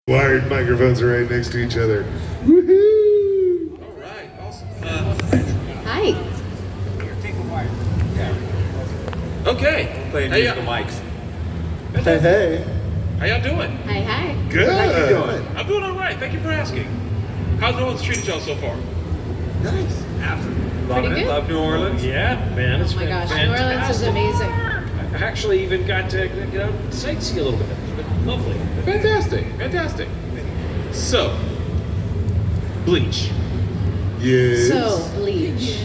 Wired microphones are right next to each other. Woohoo! All right, awesome. Hi. Here, take the wire. Yeah. Okay. Playing Hey, musical mics. Hey, hey. How y'all doing? Hi. Good. How you doing? I'm doing all right. Thank you for asking. How's New Orleans treated y'all so far? Nice. Absolutely. Pretty Loving it. good. Love New Orleans. Yeah, man, it's Oh my been gosh, New fantastic. Orleans is amazing. I actually even got to get out and sightsee a little bit. It's been lovely. Fantastic. Fantastic. So, Bleach. Yes. So, bleach.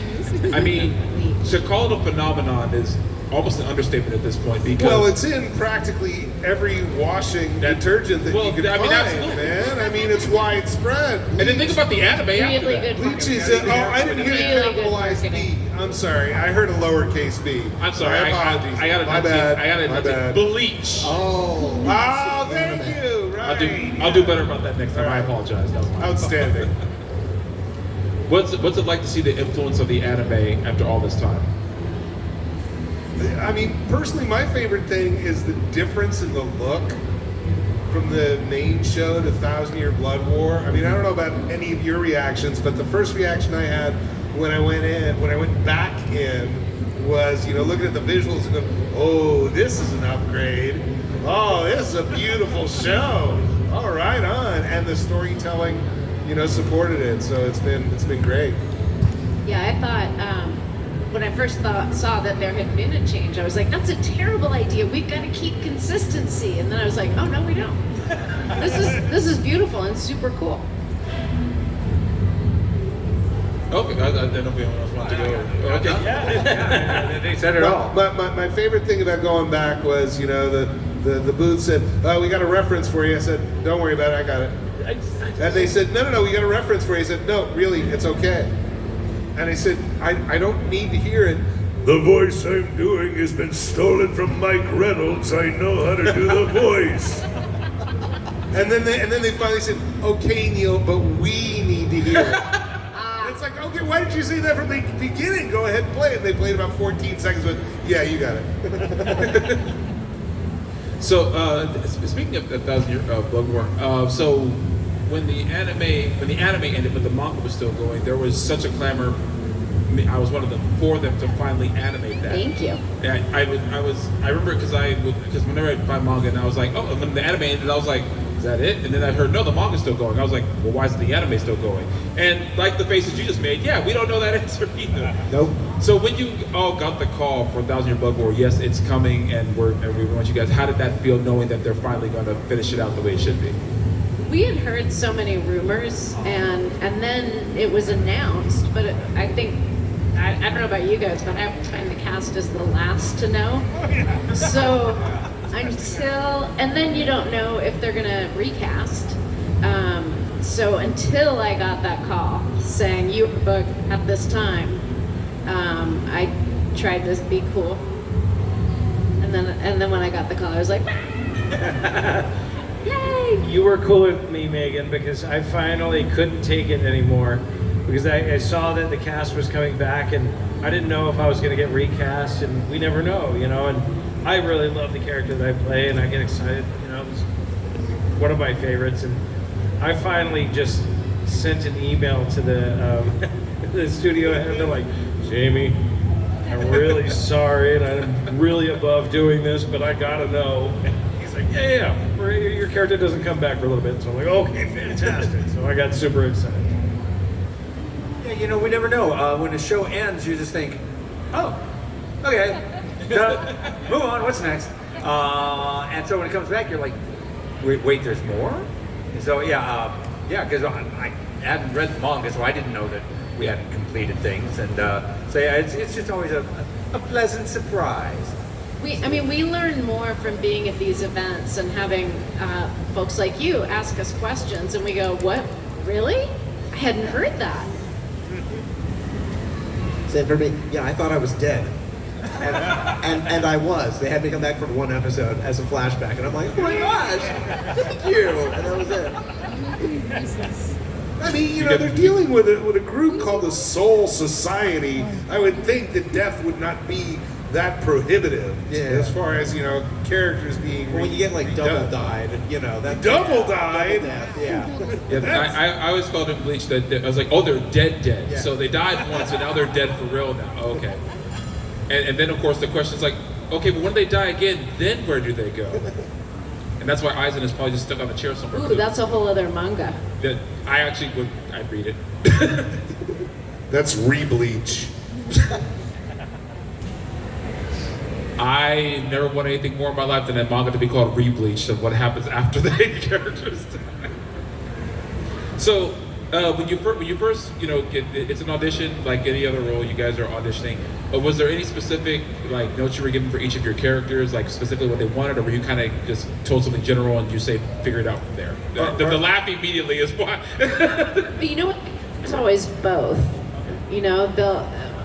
I mean, Bleach. to call it a phenomenon is almost an understatement at this point because Well, it's in practically every washing detergent that well, you can I mean, find, absolutely. man. I mean, it's widespread. and then think about the anime after Really that. good Bleach marketing. is. I didn't hear Really the good capitalized B. marketing. I'm sorry. I heard a lowercase b. I'm sorry. My apologies. I got My bad. I My got bad. Bleach. Oh, thank you. Right. I'll do better about that next time. All I right. apologize. That was my Outstanding. What's it like to see the influence of the anime after all this time? I mean, personally, my favorite thing is the difference in the look from the main show to Thousand Year Blood War. I mean, I don't know about any of your reactions, but the first reaction I had when I went back in, was, looking at the visuals and going, oh, this is an upgrade. Oh, this is a beautiful show. All right, on. And the storytelling, supported it. So it's been great. Yeah, I thought when I first saw that there had been a change, I was like, that's a terrible idea. We've got to keep consistency. And then I was like, oh no, we don't. This is beautiful and super cool. Okay, I don't know if anyone else wants to go. Okay. Yeah, they said it all. My favorite thing about going back was, the booth said, oh, we got a reference for you. I said, don't worry about it, I got it. And they said, no, we got a reference for you. I said, no, really, it's okay. And I said, I don't need to hear it. The voice I'm doing has been stolen from Mike Reynolds. I know how to do the voice. And then they finally said, okay, Neil, but we need to hear it. It's like, okay, why did you say that from the beginning? Go ahead and play it. And they played about 14 seconds, but yeah, you got it. So, speaking of Thousand Year Blood War, so when the anime ended, but the manga was still going, there was such a clamor. I was one of them for them to finally animate that. Thank you. Yeah, I remember because whenever I find manga and I was like, oh, and when the anime ended, I was like, is that it? And then I heard, no, the manga's still going. I was like, well, why is the anime still going? And like the faces you just made, yeah, we don't know that answer either. Nope. So when you all got the call for Thousand Year Blood War, yes, it's coming, and we want you guys. How did that feel, knowing that they're finally going to finish it out the way it should be? We had heard so many rumors, and then it was announced. But I think I don't know about you guys, but I find the cast is the last to know. So and then you don't know if they're gonna recast. So until I got that call saying you were booked at this time, I tried to be cool. And then when I got the call, I was like, yay! You were cool with me, Megan, because I finally couldn't take it anymore. Because I saw that the cast was coming back, and I didn't know if I was going to get recast, and we never know, and I really love the character that I play, and I get excited, it's one of my favorites, and I finally just sent an email to the the studio head, and they're like, Jamie, I'm really sorry, and I'm really above doing this, but I gotta know. He's like, yeah, your character doesn't come back for a little bit, so I'm like, okay, fantastic. So I got super excited. Yeah, we never know. When a show ends, you just think, oh, okay, move on, what's next? And so when it comes back, you're like, wait, there's more? And so, because I hadn't read the manga, so I didn't know that we hadn't completed things. And so, yeah, it's just always a pleasant surprise. We learn more from being at these events and having folks like you ask us questions, and we go, what, really? I hadn't heard that. So for me, I thought I was dead. And I was. They had me come back for one episode as a flashback, and I'm like, oh my gosh, thank you. And that was it. I mean, they're dealing with a group called the Soul Society. I would think that death would not be that prohibitive Yeah. as far as characters being. When you get like double redone. dyed, that's Double dyed? double death, yeah. Yeah, I always called it Bleach that I was like, oh, they're dead. Yeah. So they died once, and now they're dead for real now. Okay. And then of course the question is like, okay, but when they die again, then where do they go? And that's why Aizen is probably just stuck on a chair somewhere. Ooh, that's a whole other manga. That I'd read it. That's re-bleach. I never want anything more in my life than a manga to be called Rebleach of what happens after the main characters die. So, when you first, get it's an audition like any other role. You guys are auditioning. Was there any specific notes you were given for each of your characters, like specifically what they wanted, or were you kind of just told something general and you figure it out from there? The laugh immediately is why. But you know what? It's always both.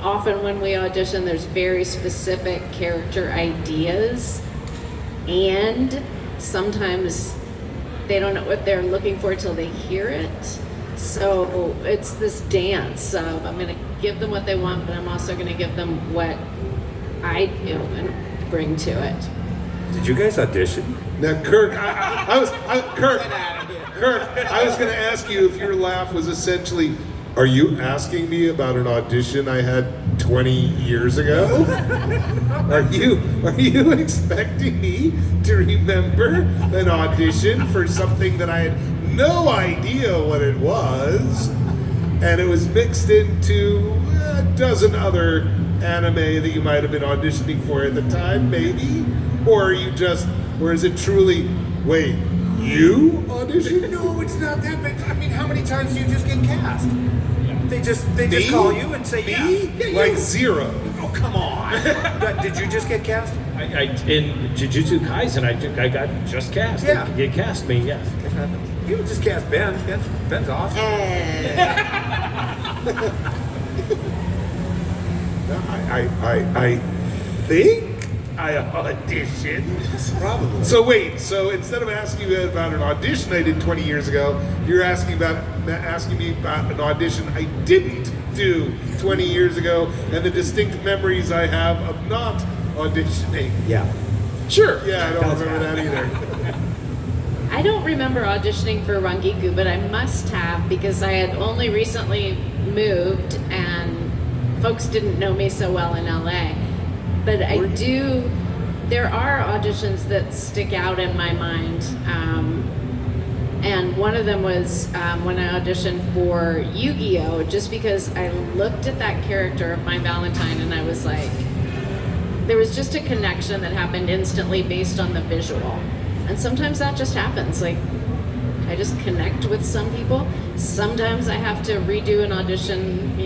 Often when we audition, there's very specific character ideas, and sometimes they don't know what they're looking for till they hear it. So it's this dance of I'm going to give them what they want, but I'm also going to give them what I do and bring to it. Did you guys audition? Now, Kirk, Kirk, I was going to ask you if your laugh was essentially, are you asking me about an audition I had 20 years ago? Are you expecting me to remember an audition for something that I had no idea what it was, and it was mixed into a dozen other anime that you might have been auditioning for at the time, maybe? Or is it truly, wait, you auditioned? No, it's not that big. I mean, how many times do you just get cast? They just Me? call you and say, Me? yeah, Like you. zero. Oh, come on. Did you just get cast? I in Jujutsu Kaisen, I got just cast. Yeah. They cast me, yes. You would just cast Ben. Ben's awesome. I think I auditioned. Probably. So wait, instead of asking you about an audition I did 20 years ago, you're asking me about an audition I didn't do 20 years ago and the distinct memories I have of not auditioning. Yeah. Sure. Yeah, I don't remember that either. I don't remember auditioning for Rangiku, but I must have because I had only recently moved and folks didn't know me so well in LA. But there are auditions that stick out in my mind. And one of them was when I auditioned for Yu-Gi-Oh! Just because I looked at that character of my Valentine and I was like, there was just a connection that happened instantly based on the visual. And sometimes that just happens. Like, I just connect with some people. Sometimes I have to redo an audition,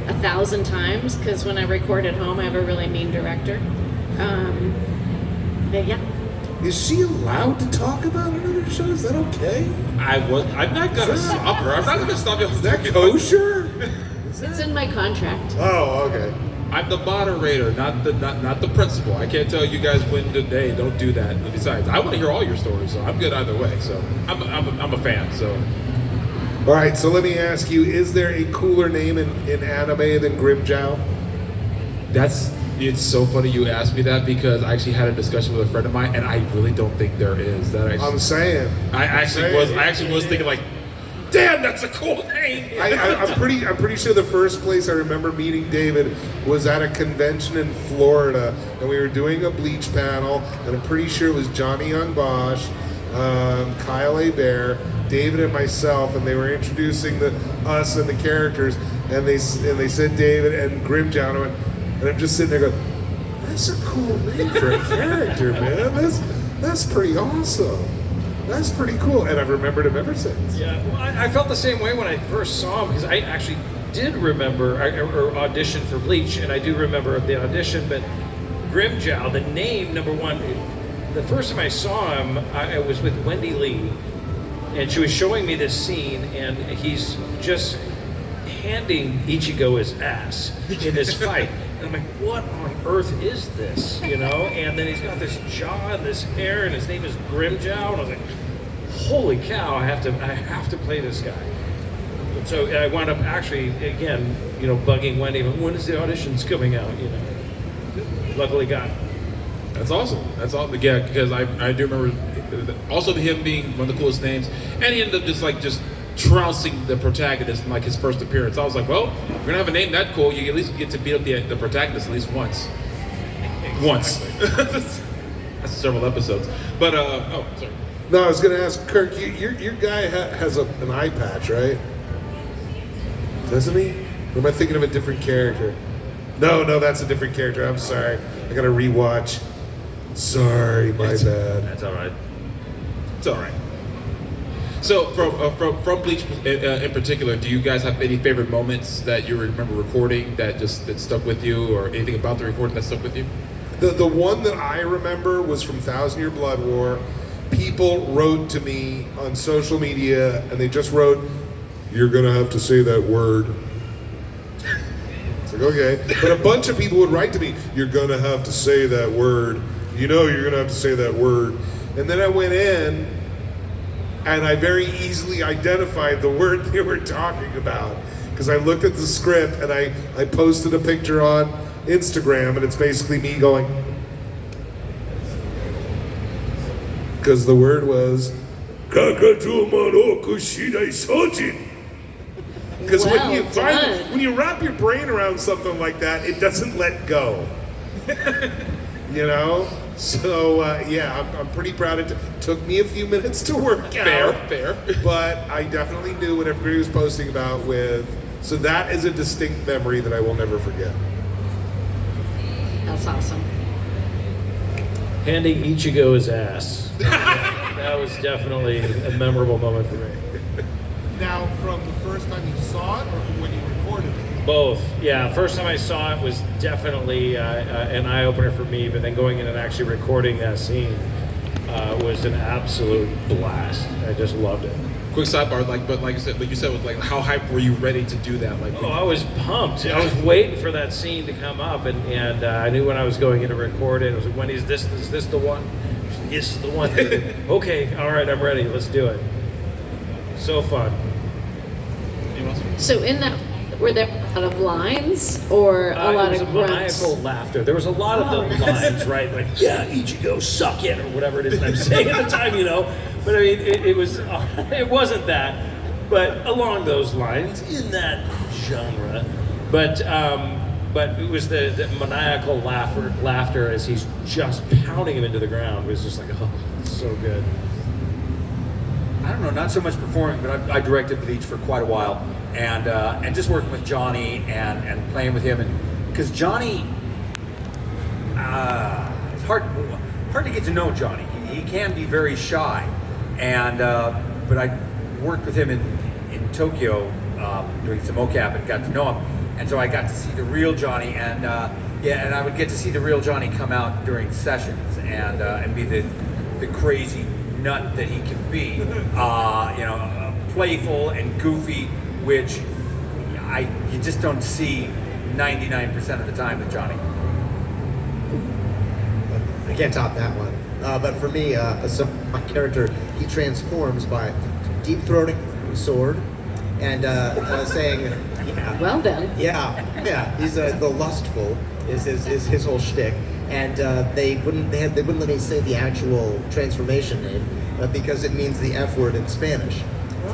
1,000 times, because when I record at home, I have a really mean director. But yeah. Is she allowed to talk about another show? Is that okay? I'm not gonna stop her. I'm not gonna stop you. Is that kosher? It's in my contract. Oh, okay. I'm the moderator, not the principal. I can't tell you guys when to, hey, don't do that. And besides, I want to hear all your stories, so I'm good either way. So I'm a fan. So All right, so let me ask you: is there a cooler name in anime than Grimjow? it's so funny you asked me that because I actually had a discussion with a friend of mine, and I really don't think there is. I'm saying. I actually was thinking like, damn, that's a cool name. I'm pretty sure the first place I remember meeting David was at a convention in Florida, and we were doing a Bleach panel, and I'm pretty sure it was Johnny Young Bosch, Kyle A. Bear, David, and myself, and they were introducing us and the characters, and they said David and Grimjow, and I'm just sitting there going, that's a cool name for a character, man. That's pretty awesome. That's pretty cool, and I've remembered him ever since. Yeah, well, I felt the same way when I first saw him because I actually did remember or audition for Bleach, and I do remember the audition. But Grimjow, the name, number one, the first time I saw him, I was with Wendy Lee, and she was showing me this scene, and he's just handing Ichigo his ass in this fight. And I'm like, what on earth is this? And then he's got this jaw and this hair, and his name is Grimjow, and I was like, holy cow, I have to play this guy. And so I wound up actually, again, bugging Wendy, but when is the auditions coming out, luckily got. That's awesome. That's all. Yeah, because I do remember also him being one of the coolest names, and he ended up just trouncing the protagonist in like his first appearance. I was like, well, if you're gonna have a name that cool, you at least get to beat up the protagonist at least once. Once. That's several episodes. But oh, sorry. No, I was going to ask Kirk. Your guy has an eye patch, right? Doesn't he? Or am I thinking of a different character? No, that's a different character. I'm sorry. I got to rewatch. Sorry, my bad. That's all right. It's all right. So from Bleach in particular, do you guys have any favorite moments that you remember recording that stuck with you, or anything about the recording that stuck with you? The one that I remember was from Thousand Year Blood War. People wrote to me on social media, and they just wrote, "You're gonna have to say that word." It's like, okay. But a bunch of people would write to me, "You're gonna have to say that word. You know you're gonna have to say that word." And then I went in, and I very easily identified the word they were talking about, because I looked at the script, and I posted a picture on Instagram, and it's basically me going, because the word was because when you wrap your brain around something like that, it doesn't let go. You know? So yeah, I'm pretty proud. It took me a few minutes to work out. Fair. But I definitely knew what everybody was posting about so that is a distinct memory that I will never forget. That's awesome. Handing Ichigo his ass. That was definitely a memorable moment for me. Now, from the first time you saw it, or from when you recorded it? Both. Yeah, first time I saw it was definitely an eye-opener for me, but then going in and actually recording that scene was an absolute blast. I just loved it. Quick sidebar, like you said, was like, how hyped were you ready to do that? Like, Oh, I was pumped. I was waiting for that scene to come up, and I knew when I was going in to record it. I was like, "When is this the one? This is the one." Okay, all right, I'm ready. Let's do it. So fun. So in that, were there a lot of lines or a lot it was of a grunts? maniacal laughter. There was a lot of the lines, right? Like, "Yeah, Ichigo, suck it," or whatever it is that I'm saying at the time, you know. But I mean, it wasn't that, but along those lines, in that genre. But it was the maniacal laughter as he's just pounding him into the ground. It was just like, oh, it's so good. I don't know, not so much performing, but I directed Bleach for quite a while, and just working with Johnny and playing with him, and because Johnny, it's hard to get to know Johnny. He can be very shy, and but I worked with him in Tokyo doing some mocap and got to know him, and so I got to see the real Johnny, and and I would get to see the real Johnny come out during sessions and be the crazy nut that he can be, playful and goofy, which you just don't see 99% of the time with Johnny. I can't top that one. But for me, my character, he transforms by deep throating the sword and saying, yeah. Well done. Yeah. He's the lustful is his whole shtick, and they wouldn't let me say the actual transformation name because it means the F word in Spanish.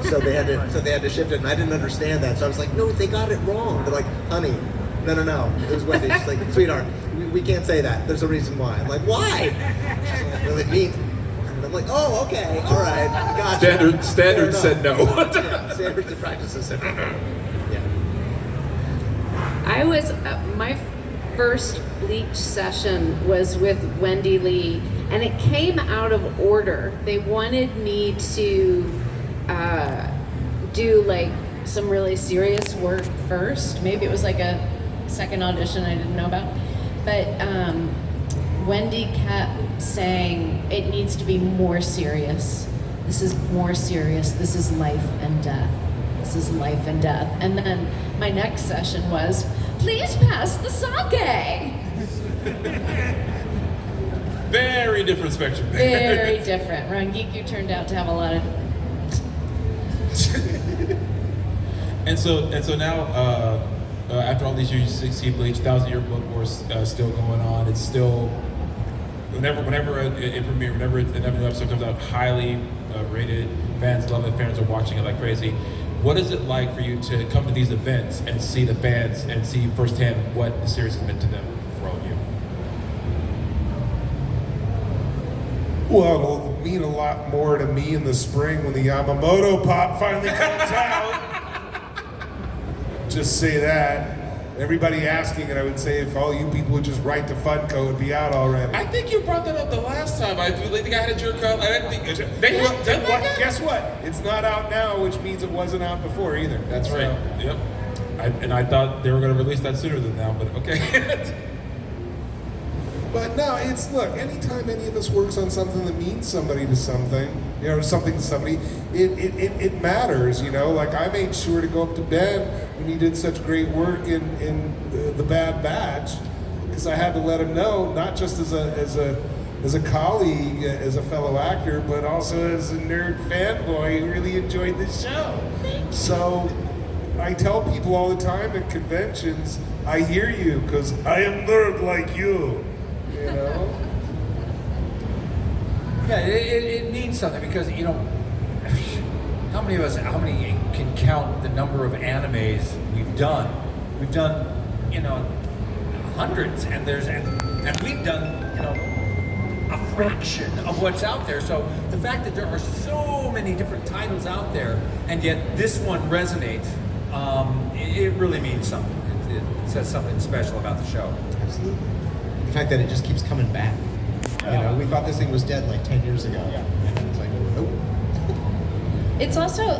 So they had to shift it, and I didn't understand that. So I was like, no, they got it wrong. They're like, honey, no. It was Wendy. She's like, sweetheart, we can't say that. There's a reason why. I'm like, why? She's like, well, it means. And I'm like, oh, okay, all right, gotcha. Standard said no. Yeah, standards and practices said no. Yeah. I was my first Bleach session was with Wendy Lee, and it came out of order. They wanted me to do like some really serious work first. Maybe it was like a second audition I didn't know about, but Wendy kept saying it needs to be more serious. This is more serious. This is life and death. This is life and death. And then my next session was, please pass the sake. Very different spectrum. Very different. Rangiku turned out to have a lot of. And so now, after all these years, you see Bleach, 1,000-Year Blood War still going on. It's still, whenever it premieres, whenever a new episode comes out, highly rated. Fans love it. Fans are watching it like crazy. What is it like for you to come to these events and see the fans and see firsthand what the series has meant to them for all of you? Well, it'll mean a lot more to me in the spring when the Yamamoto pop finally comes out. Just say that. Everybody asking, and I would say if all you people would just write to Funko, it'd be out already. I think you brought that up the last time. I think I had a jerk out. I didn't think they have done that. Guess what? It's not out now, which means it wasn't out before either. That's right. Yep. I thought they were going to release that sooner than now, but okay. But no, look, anytime any of us works on something that means somebody to something, something to somebody, it matters, Like I made sure to go up to Ben when he did such great work in The Bad Batch, because I had to let him know, not just as a colleague, as a fellow actor, but also as a nerd fanboy who really enjoyed the show. So I tell people all the time at conventions, I hear you, because I am nerd like you. Yeah, it means something because how many can count the number of animes we've done? We've done hundreds, and we've done a fraction of what's out there. So the fact that there are so many different titles out there, and yet this one resonates, it really means something. It says something special about the show. Absolutely. The fact that it just keeps coming back. We thought this thing was dead like 10 years ago. Yeah. And it's like, nope. It's also,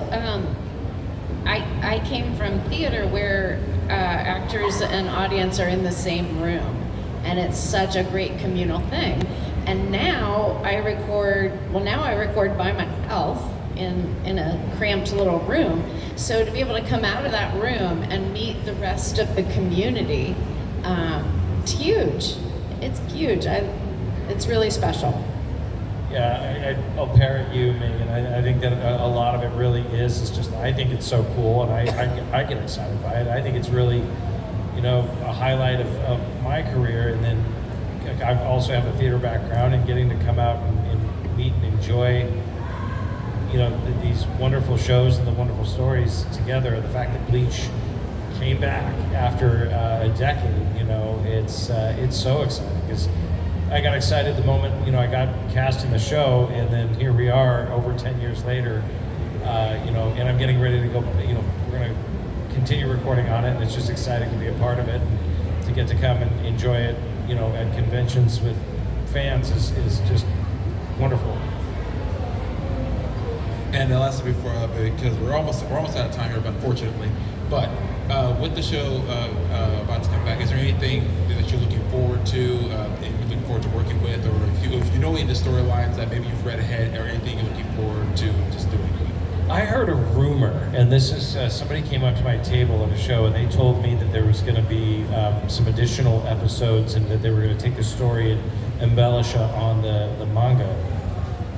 I came from theater where actors and audience are in the same room, and it's such a great communal thing. And now I record by myself in a cramped little room. So to be able to come out of that room and meet the rest of the community, it's huge. It's huge. It's really special. Yeah, I'll parrot you, Megan. I think that a lot of it really is just, I think it's so cool, and I get excited by it. I think it's really, a highlight of my career. And then I also have a theater background, and getting to come out and meet and enjoy, these wonderful shows and the wonderful stories together. The fact that Bleach came back after a decade, it's so exciting, because I got excited the moment, I got cast in the show, and then here we are over 10 years later, and I'm getting ready to go, we're going to continue recording on it, and it's just exciting to be a part of it, and to get to come and enjoy it, at conventions with fans is just wonderful. And lastly, because we're almost out of time here, unfortunately, but with the show about to come back, is there anything that you're looking forward to, and you're looking forward to working with, or if you know any of the storylines that maybe you've read ahead, or anything you're looking forward to just doing? I heard a rumor, and this is somebody came up to my table at a show, and they told me that there was going to be some additional episodes, and that they were going to take the story and embellish on the manga.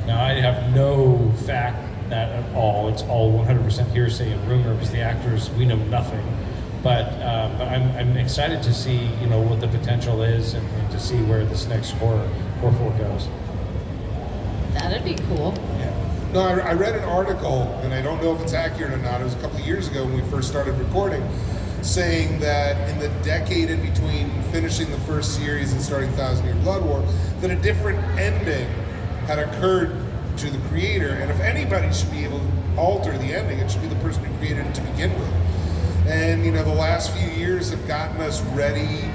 Now, I have no fact that at all. It's all 100% hearsay and rumor, because the actors, we know nothing. But I'm excited to see what the potential is, and to see where this next core 4 goes. That'd be cool. Yeah. No, I read an article, and I don't know if it's accurate or not. It was a couple of years ago when we first started recording, saying that in the decade in between finishing the first series and starting 1,000-Year Blood War, that a different ending had occurred to the creator, and if anybody should be able to alter the ending, it should be the person who created it to begin with. And the last few years have gotten us ready.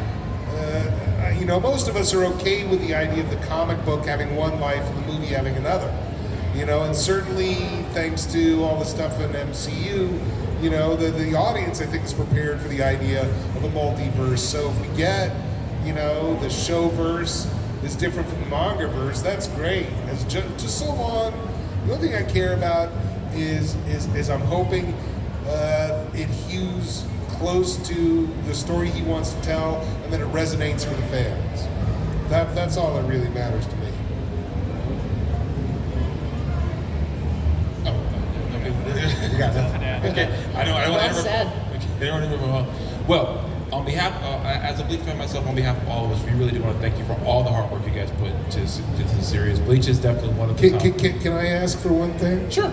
Most of us are okay with the idea of the comic book having one life and the movie having another. And certainly thanks to all the stuff in MCU, the audience, I think, is prepared for the idea of a multiverse. So if we get, the showverse is different from the manga verse, that's great. It's just so long. The only thing I care about is I'm hoping it hews close to the story he wants to tell, and that it resonates for the fans. That's all that really matters to me. Okay. I know. Well said. They don't remember. Well, on behalf, as a Bleach fan myself, on behalf of all of us, we really do want to thank you for all the hard work you guys put into the series. Bleach is definitely one of the top. Can I ask for one thing? Sure.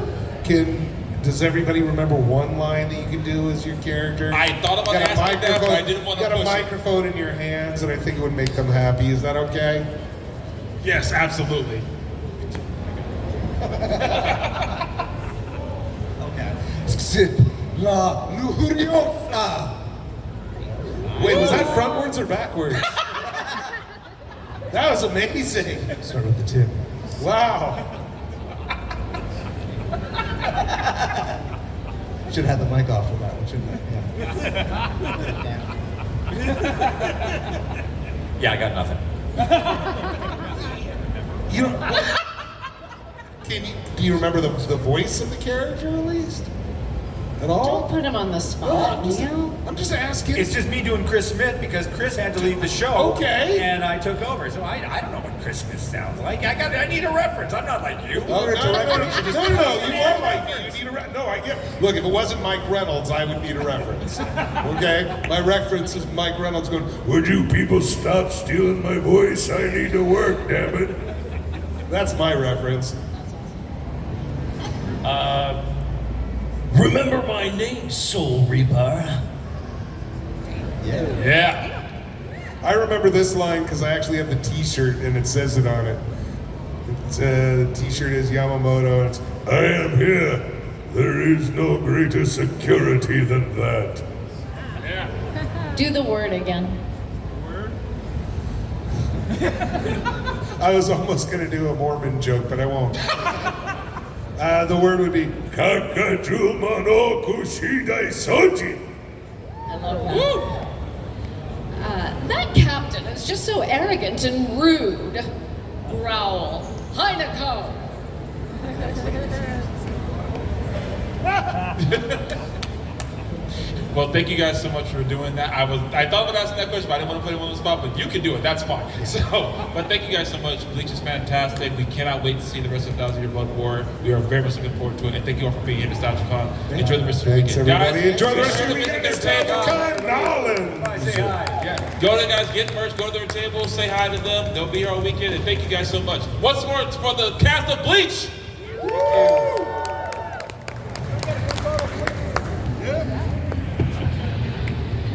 Does everybody remember one line that you can do as your character? I thought about asking that, but I didn't want to push it. You got a push it. microphone in your hands, and I think it would make them happy. Is that okay? Yes, absolutely. La Luriosa. Wait, was that frontwards or backwards? That was amazing. Start with the tip. Wow. Should have the mic off for that one, shouldn't I? Yeah, I got nothing. You don't. Do you remember the voice of the character at least? At all? Don't put him on the spot, you know? I'm just asking. It's just me doing Chris Smith because Chris had to leave the show. Okay. And I took over, so I don't know what Chris Smith sounds like. I need a reference. I'm not like you. Oh, no, you are like me. You need a no, I get. Look, if it wasn't Mike Reynolds, I would need a reference. Okay, my reference is Mike Reynolds going, "Would you people stop stealing my voice? I need to work, damn it." That's my reference. Remember my name, Soul Reaper? Yeah. I remember this line because I actually have the T-shirt and it says it on it. The T-shirt is Yamamoto. And it's, "I am here. There is no greater security than that." Do the word again. I was almost going to do a Mormon joke, but I won't. The word would be Kakajuma no Kushidai Soji. I love that. That captain is just so arrogant and rude. Growl. Heineko. Well, thank you guys so much for doing that. I thought about asking that question, but I didn't want to put him on the spot, but you can do it. That's fine. So, but thank you guys so much. Bleach is fantastic. We cannot wait to see the rest of 1,000 Year Blood War. We are very much looking forward to it. And thank you all for being here, NostalgiaCon. Enjoy the rest of your Thanks, weekend. everybody. Guys, Enjoy the rest of your visit weekend. their table. Bye, say hi. Yeah. Go to guys, get merch, go to their table, say hi to them. They'll be here all weekend. And thank you guys so much. Once more for the cast of Bleach. Woo!